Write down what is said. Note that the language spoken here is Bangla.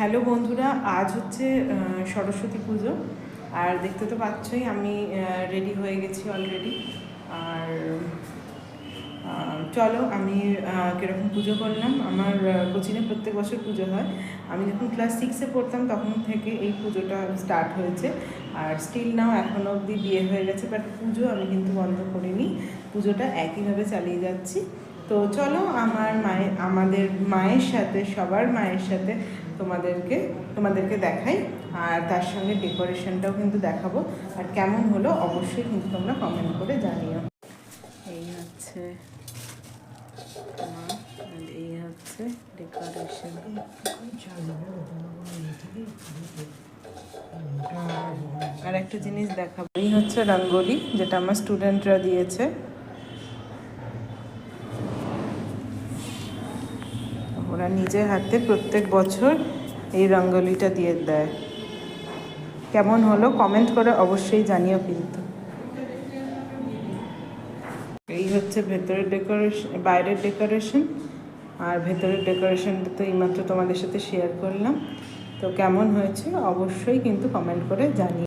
হ্যালো বন্ধুরা, আজ হচ্ছে সরস্বতী পুজো। আর দেখতে তো পাচ্ছই আমি রেডি হয়ে গেছি অলরেডি। আর চলো আমি কীরকম পুজো করলাম। আমার কোচিনে প্রত্যেক বছর পুজো হয়। আমি যখন ক্লাস 6-এ পড়তাম তখন থেকে এই পুজোটা স্টার্ট হয়েছে। আর স্টিল নাও এখনও অবধি বিয়ে হয়ে গেছে, বাট পুজো আমি কিন্তু বন্ধ করিনি, পুজোটা একইভাবে চালিয়ে যাচ্ছি। তো চলো আমাদের মায়ের সাথে, সবার মায়ের সাথে তোমাদেরকে দেখাই। আর তার সঙ্গে ডেকোরেশনটাও কিন্তু দেখাবো। আর কেমন হলো অবশ্যই কিন্তু তোমরা কমেন্ট করে জানিও। এই হচ্ছে এই হচ্ছে ডেকোরেশন। আর একটা জিনিস দেখাবো, এই হচ্ছে রঙ্গোলি, যেটা আমার স্টুডেন্টরা দিয়েছে। ওরা নিজের হাতে প্রত্যেক বছর এই রঙ্গোলিটা দিয়ে দেয়। কেমন হলো কমেন্ট করে অবশ্যই জানিও কিন্তু। এই হচ্ছে ভেতরের ডেকোরেশন, বাইরের ডেকোরেশন। আর ভেতরের ডেকোরেশনটা তো এইমাত্র তোমাদের সাথে শেয়ার করলাম। তো কেমন হয়েছে অবশ্যই কিন্তু কমেন্ট করে জানিও।